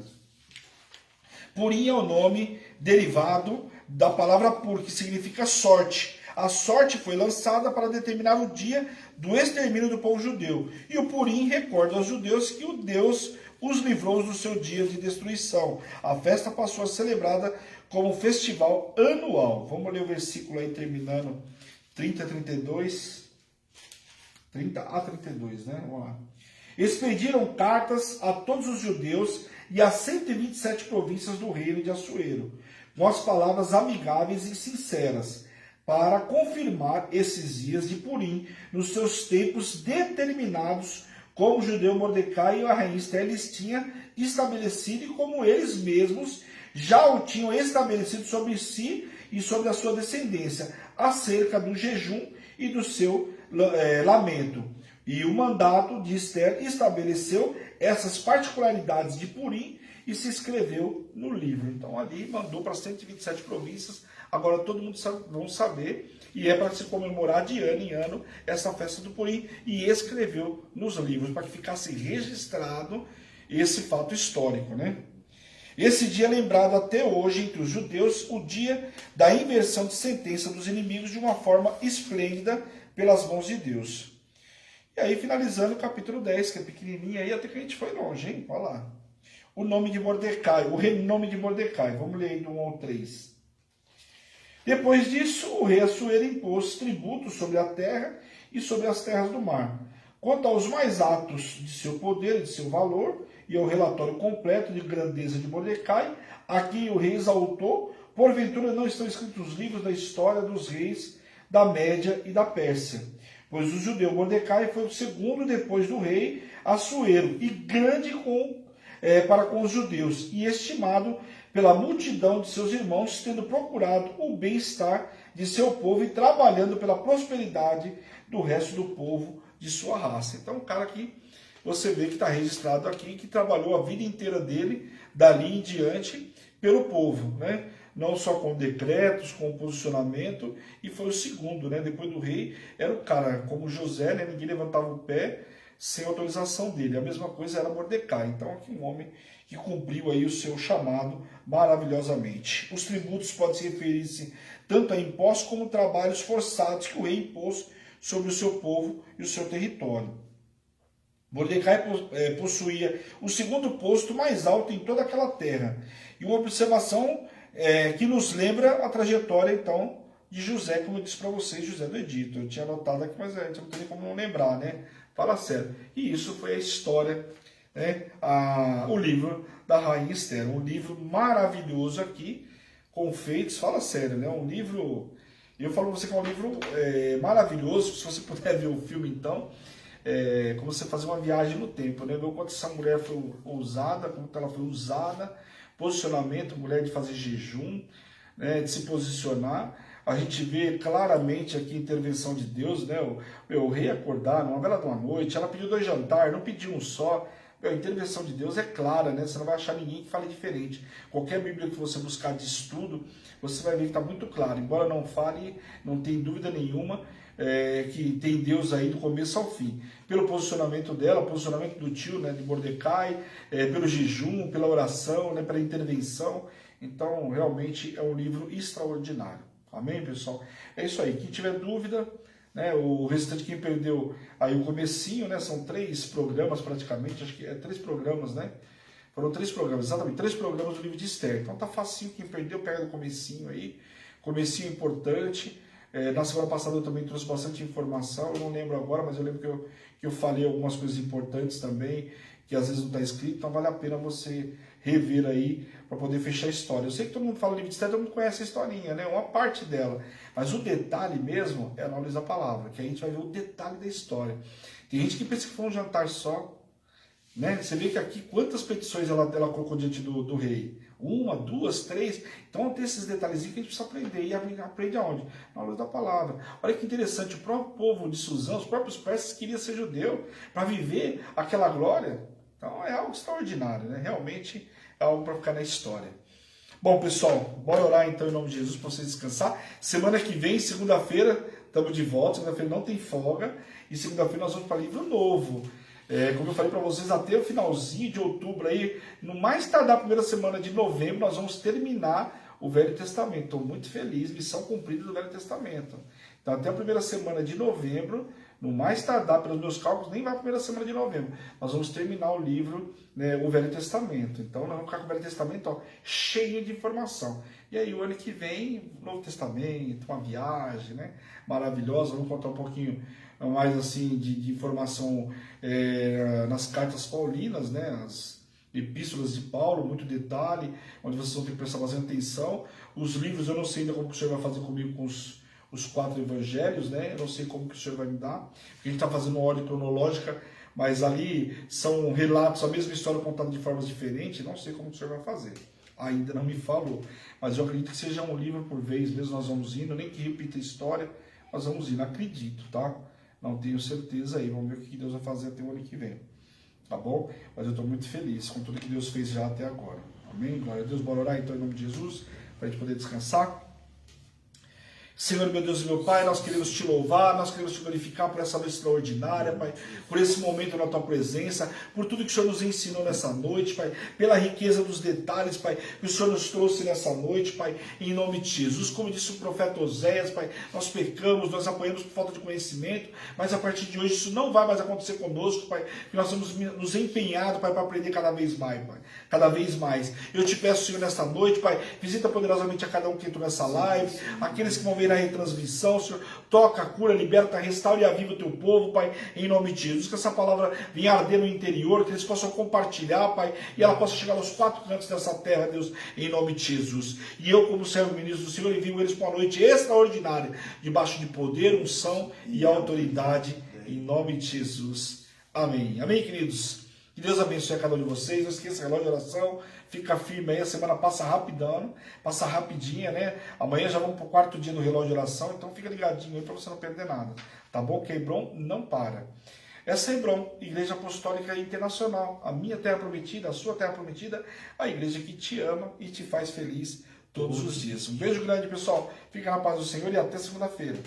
Purim é o nome derivado da palavra Pur, que significa sorte. A sorte foi lançada para determinar o dia do extermínio do povo judeu. E o Purim recorda aos judeus que o Deus os livrou do seu dia de destruição. A festa passou a ser celebrada como festival anual. Vamos ler o versículo aí terminando 30 a 32. 30 a 32, né? Vamos lá. Expediram cartas a todos os judeus e a 127 províncias do reino de Assuero, com as palavras amigáveis e sinceras, para confirmar esses dias de Purim nos seus tempos determinados, como o judeu Mordecai e a rainha Esther lhes tinha estabelecido e como eles mesmos já o tinham estabelecido sobre si e sobre a sua descendência, acerca do jejum e do seu lamento. E o mandato de Esther estabeleceu essas particularidades de Purim e se escreveu no livro. Então ali mandou para 127 províncias, agora todo mundo vão saber, e é para se comemorar de ano em ano essa festa do Purim, e escreveu nos livros, para que ficasse registrado esse fato histórico, né? Esse dia é lembrado até hoje entre os judeus, o dia da inversão de sentença dos inimigos de uma forma esplêndida pelas mãos de Deus. E aí, finalizando o capítulo 10, que é pequenininho, aí até que a gente foi longe, hein? Olha lá. O nome de Mordecai, o renome de Mordecai. Vamos ler aí do 1 ao 3. Depois disso, o rei Assuero impôs tributos sobre a terra e sobre as terras do mar. Quanto aos mais atos de seu poder e de seu valor, e ao relatório completo de grandeza de Mordecai, a quem o rei exaltou, porventura não estão escritos os livros da história dos reis da Média e da Pérsia. Pois o judeu Mordecai foi o segundo depois do rei Assuero, e grande para com os judeus, e estimado pela multidão de seus irmãos, tendo procurado o bem-estar de seu povo e trabalhando pela prosperidade do resto do povo de sua raça. Então, um cara que você vê que está registrado aqui, que trabalhou a vida inteira dele, dali em diante, pelo povo, né? Não só com decretos, com posicionamento, e foi o segundo, né? Depois do rei, era o cara, como José, né? Ninguém levantava o pé sem autorização dele. A mesma coisa era Mordecai. Então, aqui um homem que cumpriu aí o seu chamado maravilhosamente. Os tributos podem se referir-se tanto a impostos como trabalhos forçados que o rei impôs sobre o seu povo e o seu território. Mordecai possuía o segundo posto mais alto em toda aquela terra. E uma observação que nos lembra a trajetória, então, de José, como eu disse para vocês, José do Egito. Eu tinha anotado aqui, mas a gente não tem como não lembrar, né? Fala sério. E isso foi a história, né? O livro da Rainha Esther. Um livro maravilhoso aqui, com feitos, fala sério, né? Um livro... Eu falo para você que é um livro maravilhoso, se você puder ver o filme, então... como você fazer uma viagem no tempo, né? Ver o quanto essa mulher foi ousada, como ela foi usada, posicionamento, mulher de fazer jejum, né? De se posicionar. A gente vê claramente aqui a intervenção de Deus, né? O rei acordar numa vela de uma noite, ela pediu 2 jantares, não pediu um só. A intervenção de Deus é clara, né? Você não vai achar ninguém que fale diferente. Qualquer Bíblia que você buscar de estudo, você vai ver que está muito claro. Embora não fale, não tem dúvida nenhuma, que tem Deus aí do começo ao fim. Pelo posicionamento dela, posicionamento do tio, né, de Mordecai, pelo jejum, pela oração, né, pela intervenção. Então, realmente é um livro extraordinário. Amém, pessoal? É isso aí. Quem tiver dúvida, né, o restante, quem perdeu aí o comecinho, né, são 3 programas praticamente, acho que 3 programas, né? Foram 3 programas, exatamente, 3 programas do livro de Esther. Então tá facinho, quem perdeu, pega do comecinho aí. Comecinho importante. Na semana passada eu também trouxe bastante informação, eu não lembro agora, mas eu lembro que eu falei algumas coisas importantes também, que às vezes não está escrito, então vale a pena você rever aí para poder fechar a história. Eu sei que todo mundo fala livro de Esther, todo mundo conhece a historinha, né? Uma parte dela, mas o detalhe mesmo é a análise da palavra, que a gente vai ver o detalhe da história. Tem gente que pensa que foi um jantar só, né? Você vê que aqui quantas petições ela colocou diante do rei? 1, 2, 3. Então tem esses detalhezinhos que a gente precisa aprender. E aprende aonde? Na luz da palavra. Olha que interessante, o próprio povo de Suzã, os próprios persas queriam ser judeu para viver aquela glória. Então é algo extraordinário, né? Realmente é algo para ficar na história. Bom, pessoal, bora orar então em nome de Jesus para você descansar. Semana que vem, segunda-feira, estamos de volta. Segunda-feira não tem folga. E segunda-feira nós vamos para livro novo. Como eu falei para vocês, até o finalzinho de outubro, aí, no mais tardar a primeira semana de novembro, nós vamos terminar o Velho Testamento. Estou muito feliz, missão cumprida do Velho Testamento. Então, até a primeira semana de novembro, no mais tardar, pelos meus cálculos, nem vai a primeira semana de novembro. Nós vamos terminar o livro, né, o Velho Testamento. Então, nós vamos ficar com o Velho Testamento, ó, cheio de informação. E aí, o ano que vem, Novo Testamento, uma viagem, né, maravilhosa. Vamos contar um pouquinho mais assim de informação nas cartas paulinas, né, as epístolas de Paulo, muito detalhe, onde vocês vão ter que prestar bastante atenção. Os livros, eu não sei ainda como o senhor vai fazer comigo com os 4 evangelhos, né? Eu não sei como que o senhor vai me dar, porque a gente está fazendo uma ordem cronológica, mas ali são relatos, a mesma história contada de formas diferentes, não sei como o senhor vai fazer. Ainda não me falou, mas eu acredito que seja um livro por vez, mesmo nós vamos indo, nem que repita a história, nós vamos indo, acredito, tá? Não tenho certeza aí, vamos ver o que Deus vai fazer até o ano que vem, tá bom? Mas eu estou muito feliz com tudo que Deus fez já até agora, amém? Glória a Deus, bora orar então em nome de Jesus, para a gente poder descansar. Senhor, meu Deus e meu Pai, nós queremos te louvar, nós queremos te glorificar por essa noite extraordinária, Pai, por esse momento na tua presença, por tudo que o Senhor nos ensinou nessa noite, Pai, pela riqueza dos detalhes, Pai, que o Senhor nos trouxe nessa noite, Pai, em nome de Jesus. Como disse o profeta Oséias, Pai, nós pecamos, nós apanhamos por falta de conhecimento, mas a partir de hoje isso não vai mais acontecer conosco, Pai, que nós vamos nos empenhar, Pai, para aprender cada vez mais, Pai, cada vez mais. Eu te peço, Senhor, nesta noite, Pai, visita poderosamente a cada um que entrou nessa live, aqueles que vão ver na retransmissão, Senhor, toca, cura, liberta, restaura e aviva o teu povo, Pai, em nome de Jesus, que essa palavra venha arder no interior, que eles possam compartilhar, Pai, e ela possa chegar aos 4 cantos dessa terra, Deus, em nome de Jesus. E eu, como servo ministro do Senhor, envio eles para uma noite extraordinária, debaixo de poder, unção e autoridade, em nome de Jesus. Amém. Amém, queridos? Que Deus abençoe a cada um de vocês. Não esqueça, relógio de oração. Fica firme aí, a semana passa rapidão, passa rapidinha, né? Amanhã já vamos para o 4º dia do relógio de oração, então fica ligadinho aí para você não perder nada. Tá bom? Que a Hebron não para. Essa é a Hebron, Igreja Apostólica Internacional, a minha terra prometida, a sua terra prometida, a igreja que te ama e te faz feliz todos os dias. Um beijo grande, pessoal. Fica na paz do Senhor e até segunda-feira.